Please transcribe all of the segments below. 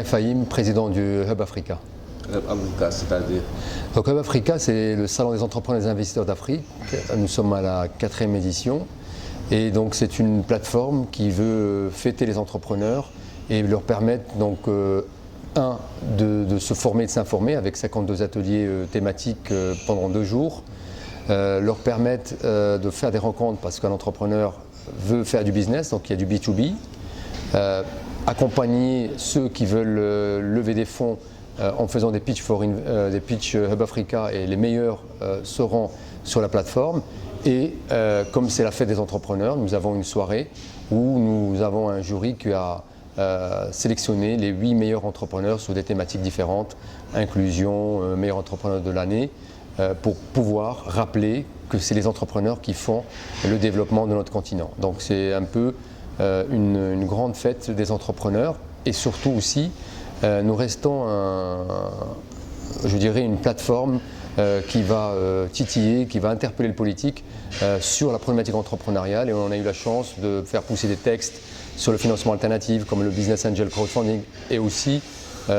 Fahim, président du Hub Africa. Hub Africa, c'est-à-dire? Donc Hub Africa, c'est le salon des entrepreneurs et des investisseurs d'Afrique. Nous sommes à la 4e édition. Et donc c'est une plateforme qui veut fêter les entrepreneurs et leur permettre donc de se former et de s'informer avec 52 ateliers thématiques pendant 2 jours. Leur permettre de faire des rencontres parce qu'un entrepreneur veut faire du business, donc il y a du B2B. Accompagner ceux qui veulent lever des fonds en faisant des pitch Hub Africa, et les meilleurs seront sur la plateforme. Et comme c'est la fête des entrepreneurs, nous avons une soirée où nous avons un jury qui a sélectionné les 8 meilleurs entrepreneurs sur des thématiques différentes, inclusion, meilleur entrepreneur de l'année, pour pouvoir rappeler que c'est les entrepreneurs qui font le développement de notre continent. Donc c'est un peu une grande fête des entrepreneurs, et surtout aussi nous restons je dirais une plateforme qui va titiller, qui va interpeller le politique sur la problématique entrepreneuriale, et on a eu la chance de faire pousser des textes sur le financement alternatif comme le Business Angel Crowdfunding, et aussi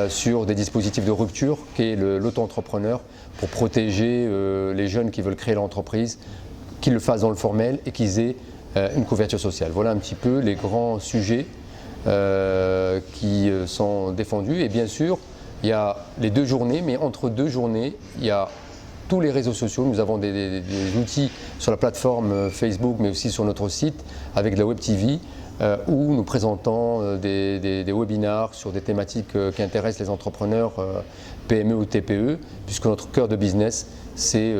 sur des dispositifs de rupture qu'est l'auto-entrepreneur, pour protéger les jeunes qui veulent créer leur entreprise, qu'ils le fassent dans le formel et qu'ils aient une couverture sociale. Voilà un petit peu les grands sujets qui sont défendus. Et bien sûr, il y a les 2 journées, mais entre 2 journées, il y a tous les réseaux sociaux. Nous avons des outils sur la plateforme Facebook, mais aussi sur notre site avec de la Web TV, où nous présentons des webinars sur des thématiques qui intéressent les entrepreneurs PME ou TPE, puisque notre cœur de business, c'est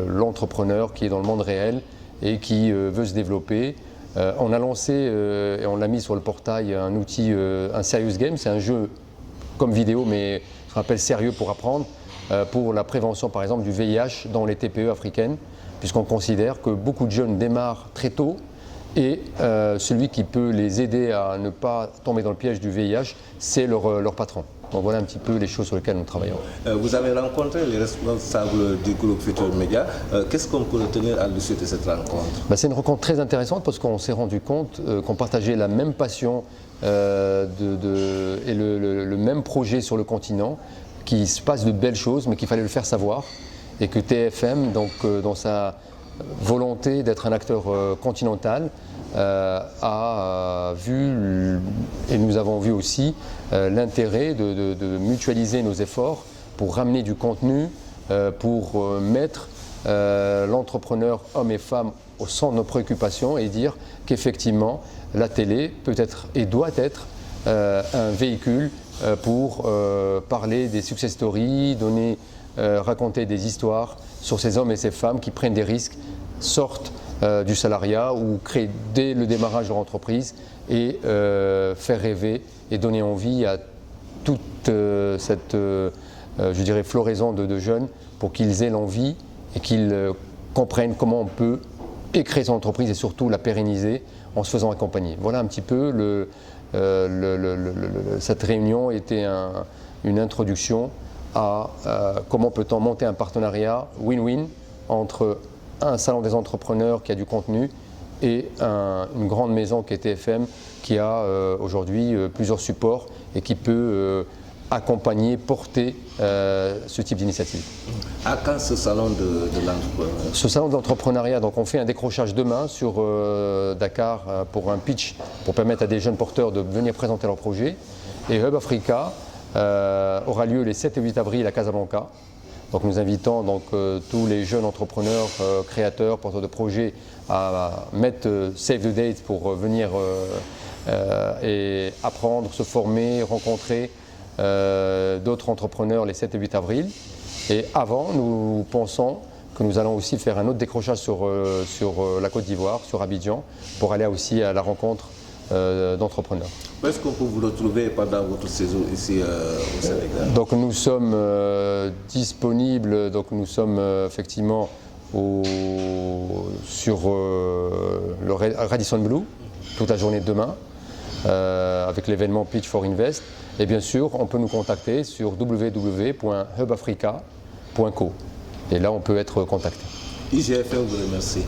l'entrepreneur qui est dans le monde réel et qui veut se développer. On a lancé et on l'a mis sur le portail un outil, un Serious Game, c'est un jeu comme vidéo, mais ce qu'on appelle sérieux pour apprendre, pour la prévention par exemple du VIH dans les TPE africaines, puisqu'on considère que beaucoup de jeunes démarrent très tôt, et celui qui peut les aider à ne pas tomber dans le piège du VIH, c'est leur patron. Donc voilà un petit peu les choses sur lesquelles nous travaillons. Vous avez rencontré les responsables du groupe Futur Média. Qu'est-ce qu'on peut retenir à l'issue de cette rencontre? C'est une rencontre très intéressante parce qu'on s'est rendu compte qu'on partageait la même passion et le même projet sur le continent, qu'il se passe de belles choses, mais qu'il fallait le faire savoir, et que TFM, donc, dans sa volonté d'être un acteur continental, a vu, et nous avons vu aussi, l'intérêt de mutualiser nos efforts pour ramener du contenu, pour mettre l'entrepreneur, homme et femme, au centre de nos préoccupations, et dire qu'effectivement la télé peut être et doit être un véhicule pour parler des success stories, raconter des histoires sur ces hommes et ces femmes qui prennent des risques, sortent du salariat ou créent dès le démarrage de leur entreprise, et faire rêver et donner envie à toute cette je dirais floraison de jeunes, pour qu'ils aient l'envie et qu'ils comprennent comment on peut créer son entreprise et surtout la pérenniser en se faisant accompagner. Voilà un petit peu cette réunion était une introduction à comment peut-on monter un partenariat win-win entre un salon des entrepreneurs qui a du contenu et une grande maison qui est TFM, qui a aujourd'hui plusieurs supports et qui peut accompagner, porter ce type d'initiative. À quand ce salon de l'entrepreneuriat? Ce salon d'entrepreneuriat, donc on fait un décrochage demain sur Dakar pour un pitch, pour permettre à des jeunes porteurs de venir présenter leur projet. Et Hub Africa aura lieu les 7 et 8 avril à Casablanca. Donc nous invitons tous les jeunes entrepreneurs, créateurs, porteurs de projets à mettre save the date pour venir et apprendre, se former, rencontrer d'autres entrepreneurs les 7 et 8 avril. Et avant, nous pensons que nous allons aussi faire un autre décrochage sur la Côte d'Ivoire, sur Abidjan, pour aller aussi à la rencontre d'entrepreneurs. Où est-ce qu'on peut vous retrouver pendant votre séjour ici au Sénégal? Donc nous sommes disponibles, donc nous sommes effectivement sur le Radisson Blu toute la journée de demain, avec l'événement Pitch for Invest. Et bien sûr, on peut nous contacter sur www.hubafrica.co. Et là, on peut être contacté. IGFM vous remercie.